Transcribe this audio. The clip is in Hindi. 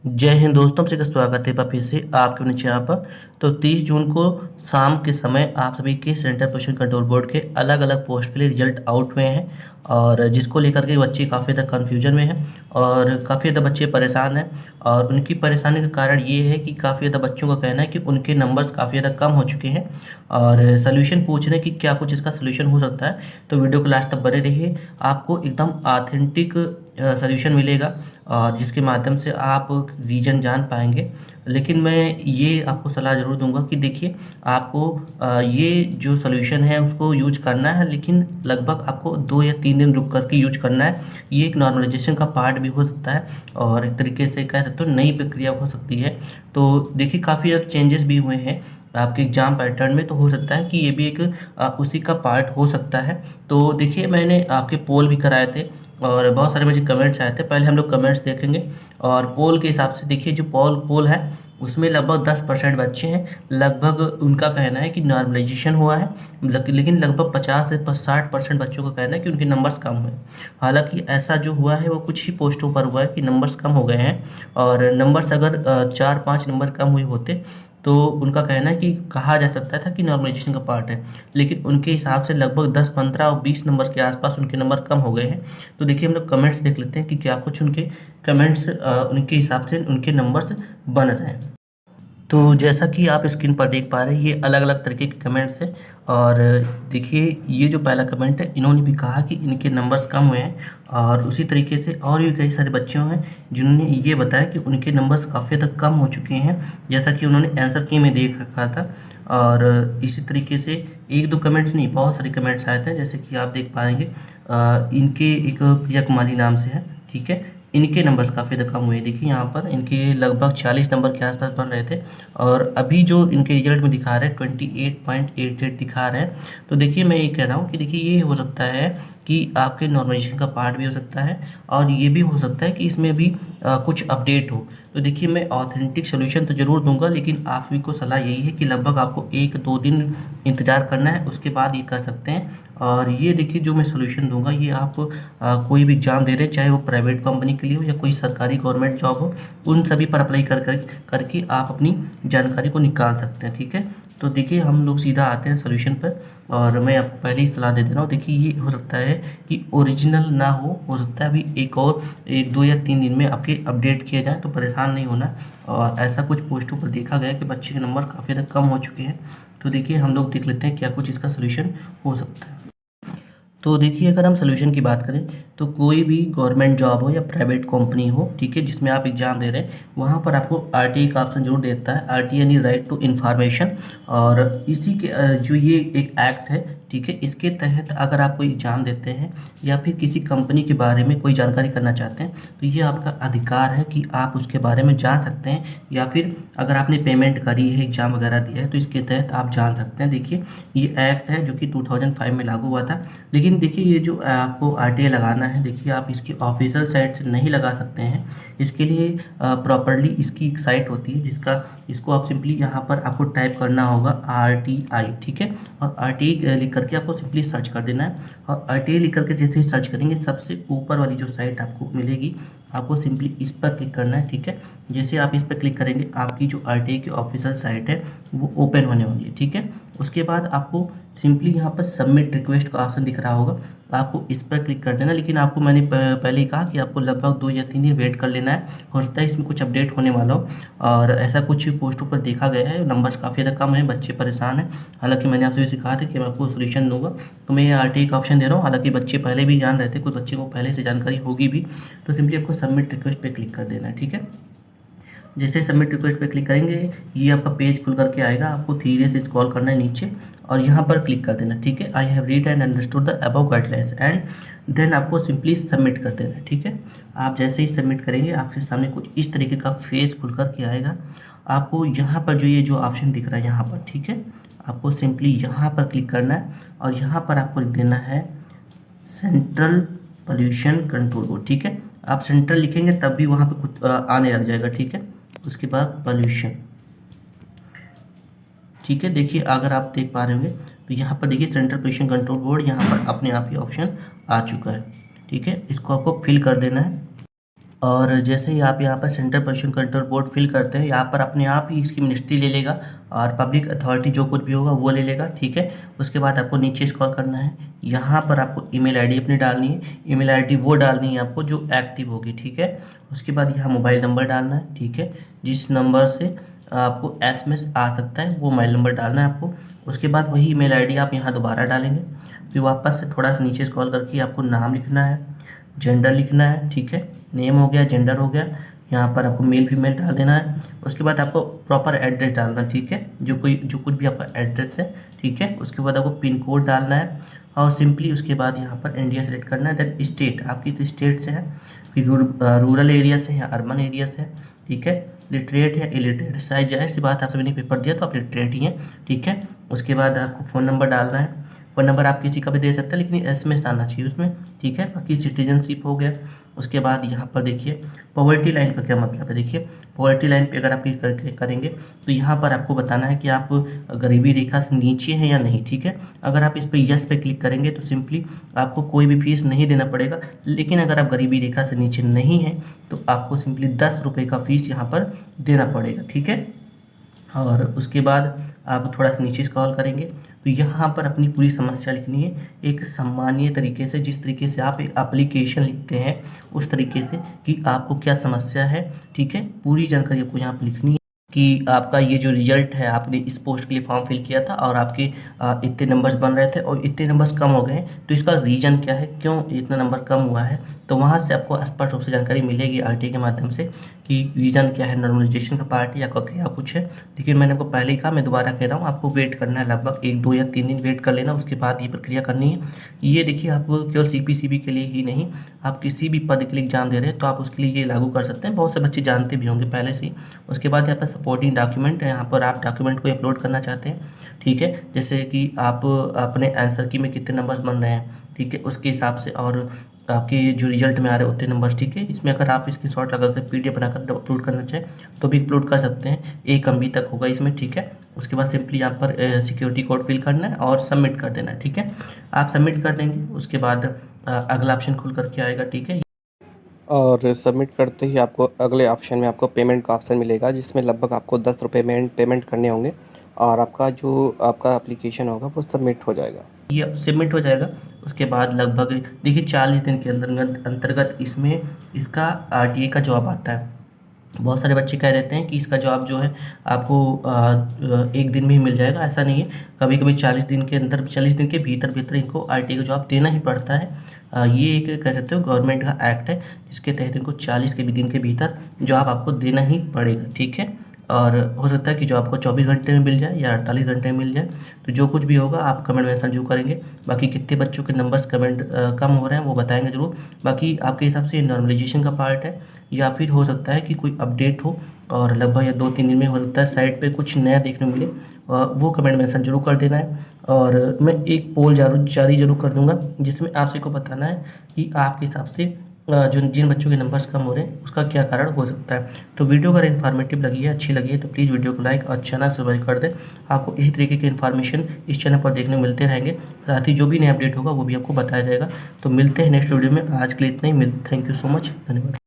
जय हिंद दोस्तों, आपसे का स्वागत है फिर से आपके नीचे यहाँ पर। तो 30 जून को शाम के समय आप सभी के सेंट्रल पोल्यूशन कंट्रोल बोर्ड के अलग अलग पोस्ट के लिए रिजल्ट आउट हुए हैं और जिसको लेकर के बच्चे काफ़ी ज़्यादा कन्फ्यूजन में हैं और काफ़ी ज़्यादा बच्चे परेशान हैं। और उनकी परेशानी का कारण ये है कि काफ़ी ज़्यादा बच्चों का कहना है कि उनके नंबर्स काफ़ी ज़्यादा कम हो चुके हैं और सोल्यूशन पूछ रहे हैं कि क्या कुछ इसका सोल्यूशन हो सकता है। तो वीडियो को लास्ट तक बने रहिए, आपको एकदम ऑथेंटिक सोल्यूशन मिलेगा और जिसके माध्यम से आप रीज़न जान पाएंगे। लेकिन मैं ये आपको सलाह ज़रूर दूंगा कि देखिए, आपको ये जो सोल्यूशन है उसको यूज करना है, लेकिन लगभग आपको 2 या 3 दिन रुक करके यूज करना है। ये एक नॉर्मलाइजेशन का पार्ट भी हो सकता है और एक तरीके से कह सकते हो नई प्रक्रिया हो सकती है। तो देखिए, काफ़ी ज़्यादा चेंजेस भी हुए हैं आपके एग्ज़ाम पैटर्न में, तो हो सकता है कि ये भी एक उसी का पार्ट हो सकता है। तो देखिए, मैंने आपके पोल भी कराए थे और बहुत सारे मुझे कमेंट्स आए थे। पहले हम लोग कमेंट्स देखेंगे और पोल के हिसाब से देखिए, जो पोल है उसमें लगभग 10% बच्चे हैं, लगभग उनका कहना है कि नॉर्मलाइजेशन हुआ है। लेकिन लगभग 50 से 60% बच्चों का कहना है कि उनके नंबर्स कम हुए। हालांकि ऐसा जो हुआ है वो कुछ ही पोस्टों पर हुआ है कि नंबर्स कम हो गए हैं और नंबर्स अगर 4-5 नंबर कम हुए होते तो उनका कहना है कि कहा जा सकता था कि नॉर्मलाइजेशन का पार्ट है। लेकिन उनके हिसाब से लगभग 10, 15 और 20 नंबर के आसपास उनके नंबर कम हो गए हैं। तो देखिए, हम लोग कमेंट्स देख लेते हैं कि क्या कुछ उनके कमेंट्स उनके हिसाब से उनके नंबर्स बन रहे हैं। तो जैसा कि आप स्क्रीन पर देख पा रहे हैं, ये अलग अलग तरीके के कमेंट्स हैं और देखिए, ये जो पहला कमेंट है, इन्होंने भी कहा कि इनके नंबर्स कम हुए हैं और उसी तरीके से और भी कई सारे बच्चे हैं जिन्होंने ये बताया कि उनके नंबर्स काफ़ी हद तक कम हो चुके हैं, जैसा कि उन्होंने आंसर की में देख रखा था। और इसी तरीके से एक दो कमेंट्स नहीं, बहुत सारे कमेंट्स आए थे, जैसे कि आप देख पाएंगे। इनके एक प्रिया कुमारी नाम से है, ठीक है, इनके नंबर्स काफ़ी ज़्यादा कम हुए। देखिए, यहाँ पर इनके लगभग 40 नंबर के आसपास बन रहे थे और अभी जो इनके रिजल्ट में दिखा रहे हैं 28.88 दिखा रहे हैं। तो देखिए, मैं ये कह रहा हूँ कि देखिए, ये हो सकता है कि आपके नॉर्मलाइजेशन का पार्ट भी हो सकता है और ये भी हो सकता है कि इसमें भी कुछ अपडेट हो। तो देखिए, मैं ऑथेंटिक सोल्यूशन तो ज़रूर दूंगा, लेकिन आप सभी को सलाह यही है कि लगभग आपको 1-2 दिन इंतज़ार करना है, उसके बाद ये कर सकते हैं। और ये देखिए, जो मैं सोल्यूशन दूंगा ये आप कोई भी एग्ज़ाम दे रहे हैं, चाहे वो प्राइवेट कंपनी के लिए हो या कोई सरकारी गवर्नमेंट जॉब हो, उन सभी पर अप्लाई करके आप अपनी जानकारी को निकाल सकते हैं, ठीक है। तो देखिए, हम लोग सीधा आते हैं सोल्यूशन पर और मैं आपको पहले ही सलाह दे दे रहा हूँ। देखिए, ये हो सकता है कि ओरिजिनल ना हो सकता है अभी एक और 1-2 या 3 दिन में आपके अपडेट किए जाएँ, तो परेशान नहीं होना। और ऐसा कुछ पोस्टों पर देखा गया कि बच्चे के नंबर काफ़ी ज़्यादा कम हो चुके हैं। तो देखिए, हम लोग देख लेते हैं क्या कुछ इसका सोल्यूशन हो सकता है। तो देखिए, अगर हम सोल्यूशन की बात करें तो कोई भी गवर्नमेंट जॉब हो या प्राइवेट कंपनी हो, ठीक है, जिसमें आप एग्ज़ाम दे रहे हैं, वहाँ पर आपको आरटीई का ऑप्शन जरूर देता है। आरटीई यानी राइट टू इन्फॉर्मेशन। और इसी के जो ये एक एक्ट है, ठीक है, इसके तहत अगर आप कोई एग्ज़ाम देते हैं या फिर किसी कंपनी के बारे में कोई जानकारी करना चाहते हैं, तो ये आपका अधिकार है कि आप उसके बारे में जान सकते हैं। या फिर अगर आपने पेमेंट करी है, एग्ज़ाम वगैरह दिया है, तो इसके तहत आप जान सकते हैं। देखिए, ये एक्ट है जो कि 2005 में लागू हुआ था। लेकिन देखिए, ये जो आपको आरटीआई लगाना है, देखिए, आप इसकी ऑफिशियल साइट से नहीं लगा सकते हैं। इसके लिए प्रॉपरली इसकी एक साइट होती है इसको आप सिंपली यहाँ पर आपको टाइप करना होगा आरटीआई, ठीक है। और आरटीआई लिख करके आपको सिंपली सर्च कर देना है और आरटीआई लिख करके जैसे ही सर्च करेंगे, सबसे ऊपर वाली जो साइट आपको मिलेगी, आपको सिंपली इस पर क्लिक करना है, ठीक है। जैसे आप इस पर क्लिक करेंगे, आपकी जो आरटीआई की ऑफिशियल साइट है वो ओपन होने वाली है, ठीक है। उसके बाद आपको सिंपली यहाँ पर सबमिट रिक्वेस्ट का ऑप्शन दिख रहा होगा, आपको इस पर क्लिक कर देना। लेकिन आपको मैंने पहले ही कहा कि आपको लगभग 2 या 3 दिन वेट कर लेना है, हो सकता है इसमें कुछ अपडेट होने वाला हो। और ऐसा कुछ पोस्टों पर देखा गया है, नंबर्स काफ़ी ज़्यादा कम है, बच्चे परेशान हैं। हालांकि मैंने आपसे भी कहा था कि मैं आपको सोल्यूशन दूंगा, तो मैं ये आरटीआई का ऑप्शन दे रहा हूँ। हालांकि बच्चे पहले भी जान रहे थे, कुछ बच्चे को पहले से जानकारी होगी भी। तो सिंपली आपको सबमिट रिक्वेस्ट पर क्लिक कर देना है, ठीक है। जैसे सबमिट रिक्वेस्ट पे क्लिक करेंगे, ये आपका पेज खुल करके आएगा, आपको धीरे से स्क्रॉल करना है नीचे और यहाँ पर क्लिक कर देना, ठीक है। I have read and understood the above guidelines and then आपको सिंपली सबमिट कर देना है, ठीक है। आप जैसे ही सबमिट करेंगे, आपके सामने कुछ इस तरीके का फेस खुल करके आएगा। आपको यहाँ पर जो ये जो ऑप्शन दिख रहा है यहाँ पर, ठीक है, आपको सिंपली यहाँ पर क्लिक करना है और यहाँ पर आपको लिख देना है सेंट्रल पोल्यूशन कंट्रोल बोर्ड, ठीक है। आप सेंट्रल लिखेंगे तब भी वहाँ पे कुछ आने लग जाएगा, ठीक है। उसके बाद पोल्यूशन, ठीक है। देखिए, अगर आप देख पा रहे होंगे तो यहाँ पर देखिए सेंट्रल पोल्यूशन कंट्रोल बोर्ड, यहाँ पर अपने आप ही ऑप्शन आ चुका है, ठीक है। इसको आपको फिल कर देना है और जैसे ही आप यहाँ पर central pollution control board fill करते हैं, यहाँ पर अपने आप ही इसकी मिनिस्ट्री ले लेगा और पब्लिक अथॉरिटी जो कुछ भी होगा वो ले लेगा, ठीक है। उसके बाद आपको नीचे स्क्रॉल करना है, यहाँ पर आपको ईमेल आईडी अपनी डालनी है। ईमेल आईडी वो डालनी है आपको जो एक्टिव होगी, ठीक है। उसके बाद यहाँ मोबाइल नंबर डालना है, ठीक है। जिस नंबर से आपको एसएमएस आ सकता है वो मोबाइल नंबर डालना है आपको। उसके बाद वही ईमेल आईडी आप यहाँ दोबारा डालेंगे। फिर वापस से थोड़ा सा नीचे स्क्रॉल करके आपको नाम लिखना है, जेंडर लिखना है, ठीक है। नेम हो गया, जेंडर हो गया, यहाँ पर आपको मेल फीमेल डाल देना है। उसके बाद आपको प्रॉपर एड्रेस डालना है, ठीक है। जो कुछ भी आपका एड्रेस है, ठीक है। उसके बाद आपको पिन कोड डालना है और सिंपली उसके बाद यहाँ पर इंडिया सेलेक्ट करना है। देन स्टेट, आप किस स्टेट से है, फिर रूरल एरिया से या अर्बन एरिया से है, ठीक है। लिटरेट या इलिटरेट, शायद जाहिर सी बात, आप सभी ने पेपर दिया तो आप लिटरेट ही हैं, ठीक है। उसके बाद आपको फ़ोन नंबर डालना है। फ़ोन नंबर आप किसी का भी दे सकते हैं लेकिन एसएमएस आना चाहिए उसमें, ठीक है। बाकी सिटीजनशिप हो गया। उसके बाद यहाँ पर देखिए पॉवर्टी लाइन का क्या मतलब है। देखिए पॉवर्टी लाइन पे अगर आप क्लिक करेंगे तो यहाँ पर आपको बताना है कि आप गरीबी रेखा से नीचे हैं या नहीं, ठीक है। अगर आप इस पर यस पे क्लिक करेंगे तो सिंपली आपको कोई भी फीस नहीं देना पड़ेगा, लेकिन अगर आप गरीबी रेखा से नीचे नहीं हैं तो आपको सिंपली 10 रुपये का फीस यहाँ पर देना पड़ेगा, ठीक है। और उसके बाद आप थोड़ा सा नीचे स्क्रॉल करेंगे तो यहाँ पर अपनी पूरी समस्या लिखनी है एक सम्मानीय तरीके से, जिस तरीके से आप एक एप्लीकेशन लिखते हैं उस तरीके से कि आपको क्या समस्या है, ठीक है। पूरी जानकारी आपको यहाँ पर लिखनी है कि आपका ये जो रिजल्ट है, आपने इस पोस्ट के लिए फॉर्म फिल किया था और आपके इतने नंबर्स बन रहे थे और इतने नंबर्स कम हो गए हैं, तो इसका रीज़न क्या है, क्यों इतना नंबर कम हुआ है। तो वहाँ से आपको स्पष्ट रूप से जानकारी मिलेगी आरटीआई के माध्यम से कि रीज़न क्या है, नॉर्मलाइजेशन का पार्ट है या क्या कुछ है। लेकिन मैंने आपको पहले ही कहा, मैं दोबारा कह रहा हूँ, आपको वेट करना है लगभग 1, 2 या 3 दिन वेट कर लेना, उसके बाद ये प्रक्रिया करनी है। ये देखिए आप केवल सीपीसीबी के लिए ही नहीं, आप किसी भी पद के लिए एग्जाम दे रहे हैं तो आप उसके लिए ये लागू कर सकते हैं। बहुत से बच्चे जानते भी होंगे पहले से ही। उसके बाद यहाँ पर सपोर्टिंग डॉक्यूमेंट है, यहाँ पर आप डॉक्यूमेंट को अपलोड करना चाहते हैं, ठीक है। जैसे कि आप अपने आंसर की में कितने नंबर्स बन रहे हैं, ठीक है, उसके हिसाब से, और आपके जो रिजल्ट में आ रहे हैं उतने नंबर्स, ठीक है। इसमें अगर आप स्क्रीनशॉट लगा कर पीडीएफ बनाकर अपलोड करना चाहें तो भी अपलोड कर सकते हैं। 1 MB तक होगा इसमें, ठीक है। उसके बाद सिंपली यहाँ पर सिक्योरिटी कोड फिल करना है और सबमिट कर देना है, ठीक है। आप सबमिट कर देंगे उसके बाद अगला ऑप्शन खुल करके आएगा, ठीक है। और सबमिट करते ही आपको अगले ऑप्शन में आपको पेमेंट का ऑप्शन मिलेगा, जिसमें लगभग आपको 10 रुपये पेमेंट करने होंगे और आपका एप्लीकेशन होगा वो सबमिट हो जाएगा। ये सबमिट हो जाएगा। उसके बाद लगभग देखिए 40 दिन के अंतर्गत इसमें इसका आरटीआई का जवाब आता है। बहुत सारे बच्चे कह देते हैं कि इसका जवाब जो है आपको 1 दिन में ही मिल जाएगा, ऐसा नहीं है। कभी कभी 40 दिन के अंदर, 40 दिन के भीतर इनको आरटीआई का जवाब देना ही पड़ता है। ये एक कह सकते हो गवर्नमेंट का एक्ट है जिसके तहत इनको 40 के भी दिन के भीतर जवाब आपको देना ही पड़ेगा, ठीक है। और हो सकता है कि जो आपको 24 घंटे में मिल जाए या 48 घंटे में मिल जाए। तो जो कुछ भी होगा आप कमेंट मेंशन जरूर करेंगे। बाकी कितने बच्चों के नंबर्स कम हो रहे हैं वो बताएंगे ज़रूर। बाकी आपके हिसाब से नॉर्मलाइजेशन का पार्ट है या फिर हो सकता है कि कोई अपडेट हो और लगभग या 2-3 दिन में हो सकता है साइट पे कुछ नया देखने मिले, वो कमेंट मेंशन जरूर कर देना है। और मैं एक पोल जारी जरूर कर दूंगा जिसमें आपसे को बताना है कि आपके हिसाब से जो जिन बच्चों के नंबर्स कम हो रहे हैं उसका क्या कारण हो सकता है। तो वीडियो अगर इन्फॉर्मेटिव लगी है, अच्छी लगी है तो प्लीज़ वीडियो को लाइक और चैनल सब्सक्राइब कर दें। आपको इसी तरीके के इन्फॉर्मेशन इस चैनल पर देखने को मिलते रहेंगे। साथ ही जो भी नया अपडेट होगा वो भी आपको बताया जाएगा। तो मिलते हैं नेक्स्ट वीडियो में। आज के लिए इतना ही। थैंक यू सो मच, धन्यवाद।